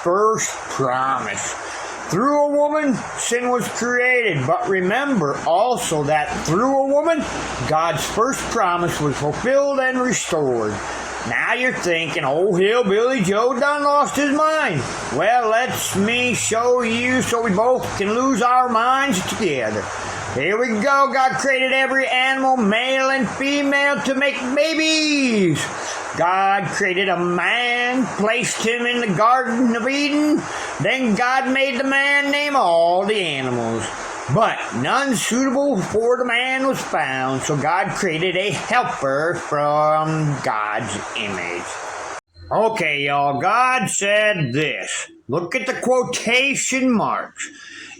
first promise. Through a woman, sin was created. But remember also that through a woman, God's first promise was fulfilled and restored. Now you're thinking, old hillbilly Joe done lost his mind. Well, let me show you so we both can lose our minds together. Here we go. God created every animal, male and female, to make babies. God created a man, placed him in the Garden of Eden. Then God made the man name all the animals. But none suitable for the man was found, so God created a helper from God's image. Okay, y'all, God said this. Look at the quotation marks.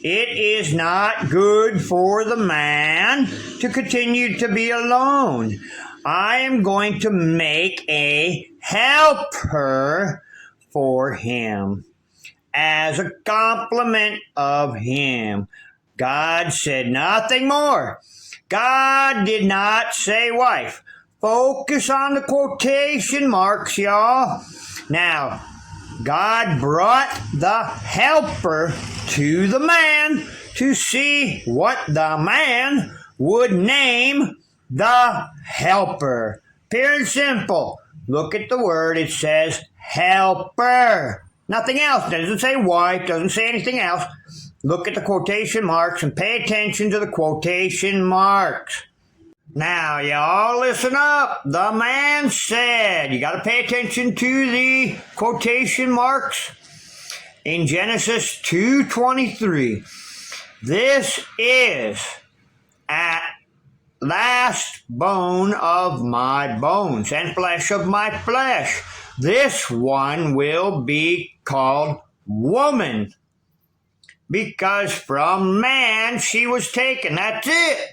It is not good for the man to continue to be alone. I am going to make a helper for him as a compliment of him. God said nothing more. God did not say wife. Focus on the quotation marks, y'all. Now, God brought the helper to the man to see what the man would name the helper. Pure and simple. Look at the word. It says helper. Nothing else. It doesn't say wife. Doesn't say anything else. Look at the quotation marks and pay attention to the quotation marks. Now, y'all, listen up. The man said, you got to pay attention to the quotation marks in Genesis 2:23. This is at last bone of my bones and flesh of my flesh. This one will be called woman, because from man she was taken. That's it.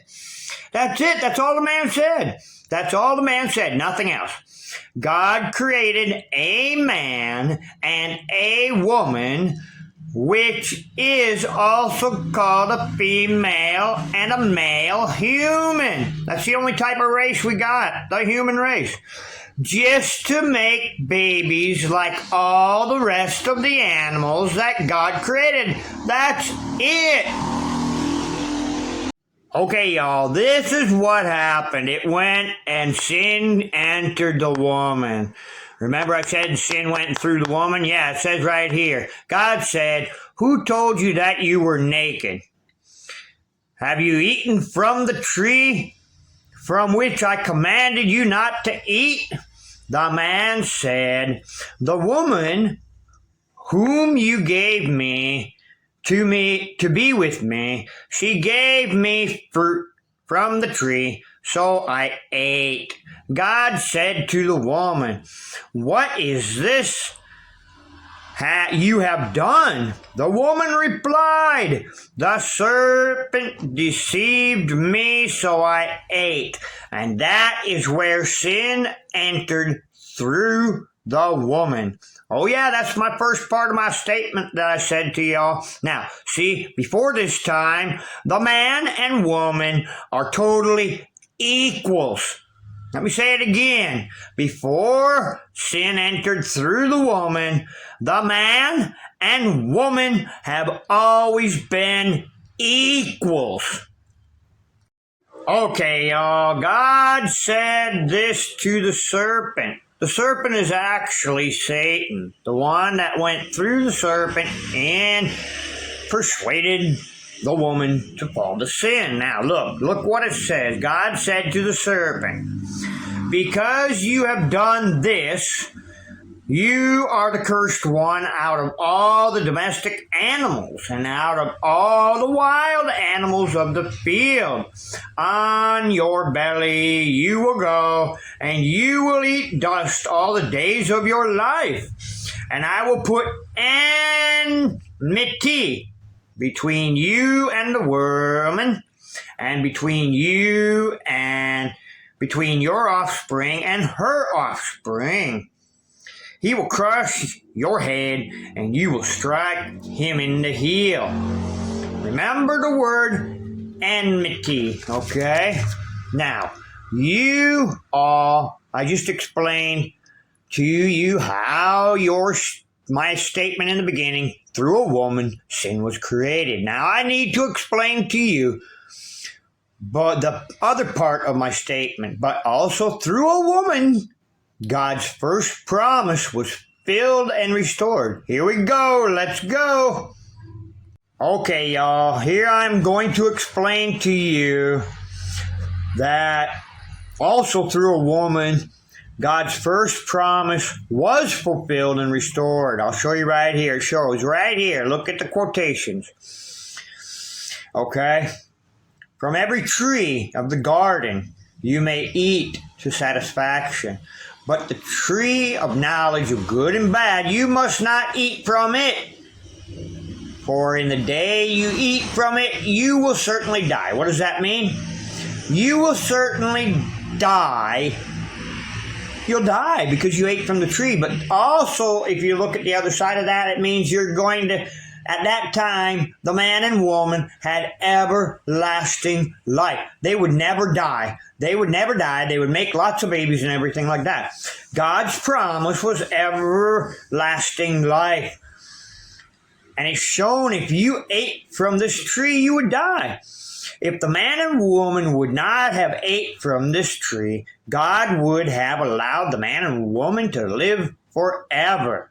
That's it. That's all the man said. That's all the man said. Nothing else. God created a man and a woman, which is also called a female and a male human. That's the only type of race we got, the human race. Just to make babies like all the rest of the animals that God created. That's it. Okay, y'all, this is what happened. It went and sin entered the woman. Remember I said sin went through the woman? Yeah, it says right here. God said, who told you that you were naked? Have you eaten from the tree from which I commanded you not to eat? The man said, the woman whom you gave me to be with me, she gave me fruit from the tree, so I ate. God said to the woman, what is this you have done? The woman replied, the serpent deceived me, so I ate. And that is where sin entered through the woman. Oh yeah, that's my first part of my statement that I said to y'all. Now, see, before this time, the man and woman are totally equals. Let me say it again. Before sin entered through the woman, the man and woman have always been equals. Okay, y'all, God said this to the serpent. The serpent is actually Satan, the one that went through the serpent and persuaded the woman to fall to sin. Now, look what it says. God said to the serpent, because you have done this, you are the cursed one out of all the domestic animals and out of all the wild animals of the field. On your belly you will go, and you will eat dust all the days of your life. And I will put enmity between you and the woman, and between you and between your offspring and her offspring. He will crush your head, and you will strike him in the heel. Remember the word enmity, okay? Now, I just explained to you how your my statement in the beginning, through a woman, sin was created. Now I need to explain to you but the other part of my statement. But also through a woman, God's first promise was fulfilled and restored. Here we go. Let's go. Okay, y'all. Here I'm going to explain to you that also through a woman, God's first promise was fulfilled and restored. I'll show you right here. It shows right here. Look at the quotations. Okay? From every tree of the garden you may eat to satisfaction, but the tree of knowledge of good and bad you must not eat from it. For in the day you eat from it, you will certainly die. What does that mean? You will certainly die. You'll die because you ate from the tree. But also, if you look at the other side of that, it means you're going to, at that time, the man and woman had everlasting life. They would never die. They would never die. They would make lots of babies and everything like that. God's promise was everlasting life. And it's shown if you ate from this tree, you would die. If the man and woman would not have ate from this tree, God would have allowed the man and woman to live forever.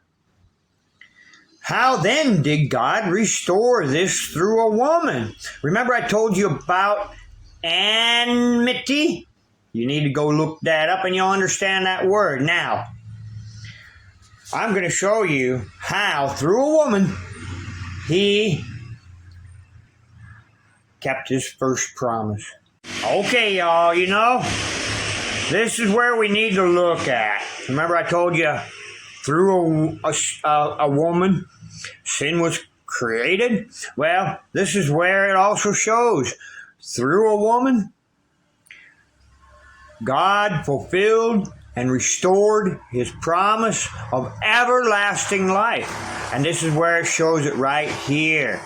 How then did God restore this through a woman? Remember I told you about enmity? You need to go look that up and you'll understand that word. Now, I'm going to show you how through a woman he kept his first promise. Okay, y'all, you know, this is where we need to look at. Remember I told you through a woman, sin was created? Well, this is where it also shows. Through a woman, God fulfilled and restored his promise of everlasting life. And this is where it shows it right here.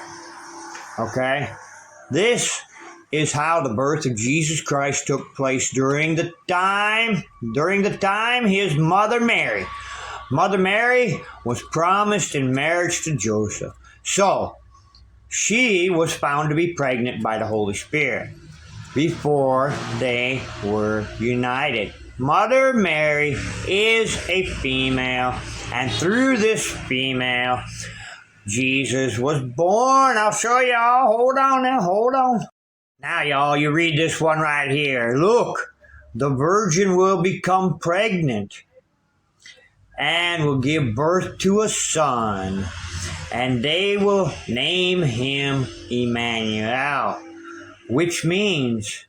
Okay? This is how the birth of Jesus Christ took place during the time his mother Mary was promised in marriage to Joseph. So, she was found to be pregnant by the Holy Spirit before they were united. Mother Mary is a female, and through this female, Jesus was born. I'll show y'all. Hold on now. Hold on. Now, y'all, you read this one right here. Look, the virgin will become pregnant and will give birth to a son, and they will name him Emmanuel, which means,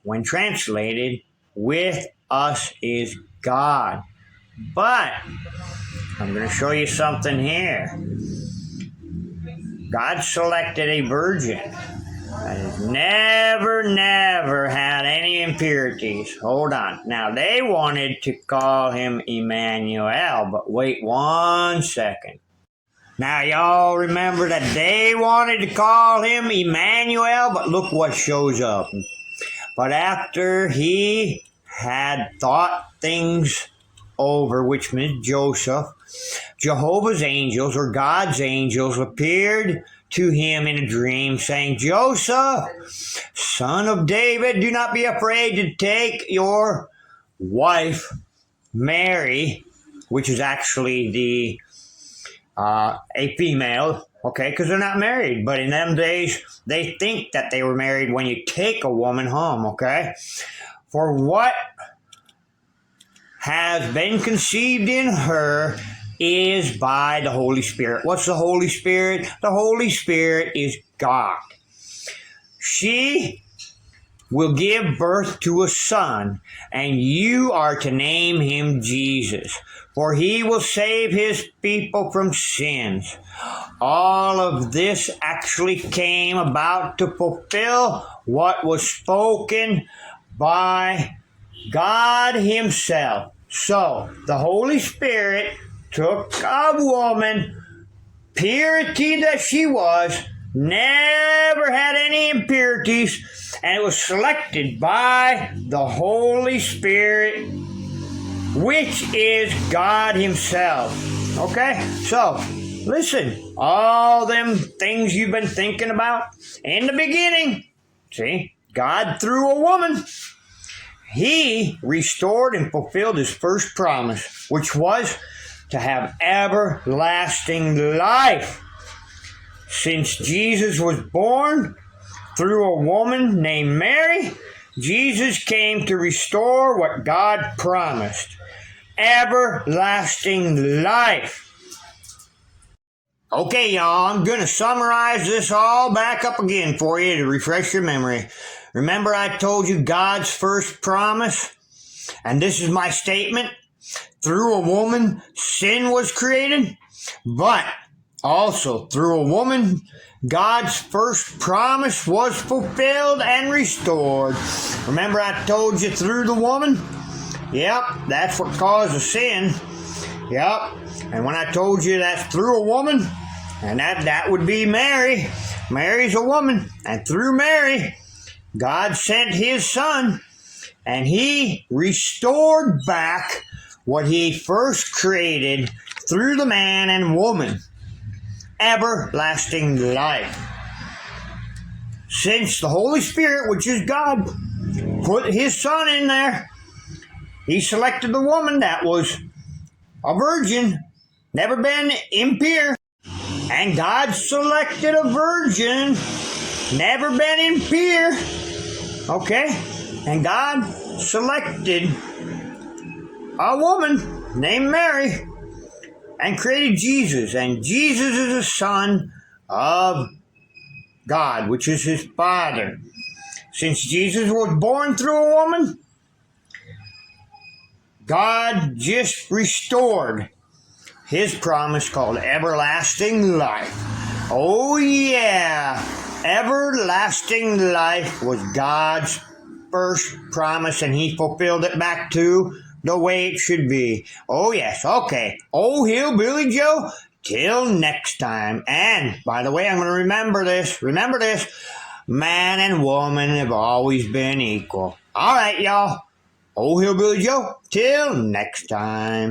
when translated, with us is God. But I'm going to show you something here. God selected a virgin that has never had any impurities. Hold on. Now, they wanted to call him Emmanuel, but wait 1 second. Now, y'all remember that they wanted to call him Emmanuel, but look what shows up. But after he had thought things over, which meant Joseph, Jehovah's angels, or God's angels, appeared to him in a dream, saying, Joseph, son of David, do not be afraid to take your wife, Mary, which is actually a female, okay, because they're not married. But in them days, they think that they were married when you take a woman home, okay? For what has been conceived in her is by the Holy Spirit. What's the Holy Spirit? The Holy Spirit is God. She will give birth to a son, and you are to name him Jesus, for he will save his people from sins. All of this actually came about to fulfill what was spoken by God himself. So, the Holy Spirit took a woman, purity that she was, never had any impurities, and it was selected by the Holy Spirit, which is God himself. Okay? So, listen, all them things you've been thinking about in the beginning, see, God through a woman, He restored and fulfilled His first promise, which was to have everlasting life. Since Jesus was born through a woman named Mary, Jesus came to restore what God promised, everlasting life. Okay, y'all, I'm going to summarize this all back up again for you to refresh your memory. Remember I told you God's first promise? And this is my statement. Through a woman, sin was created, but also through a woman, God's first promise was fulfilled and restored. Remember I told you through the woman? Yep, that's what caused the sin. Yep, and when I told you that's through a woman, and that would be Mary. Mary's a woman, and through Mary, God sent His Son, and He restored back what He first created through the man and woman, everlasting life. Since the Holy Spirit, which is God, put His Son in there, He selected the woman that was a virgin, never been impure, and God selected a virgin, never been impure, okay? And God selected a woman named Mary and created Jesus, and Jesus is the Son of God, which is His Father. Since Jesus was born through a woman, God just restored His promise called everlasting life. Oh yeah, everlasting life was God's first promise, and He fulfilled it back to the way it should be. Oh yes, okay. Oh, Hillbilly Joe, till next time. And, by the way, I'm going to remember this. Man and woman have always been equal. All right, y'all. Oh, Hillbilly Joe, till next time.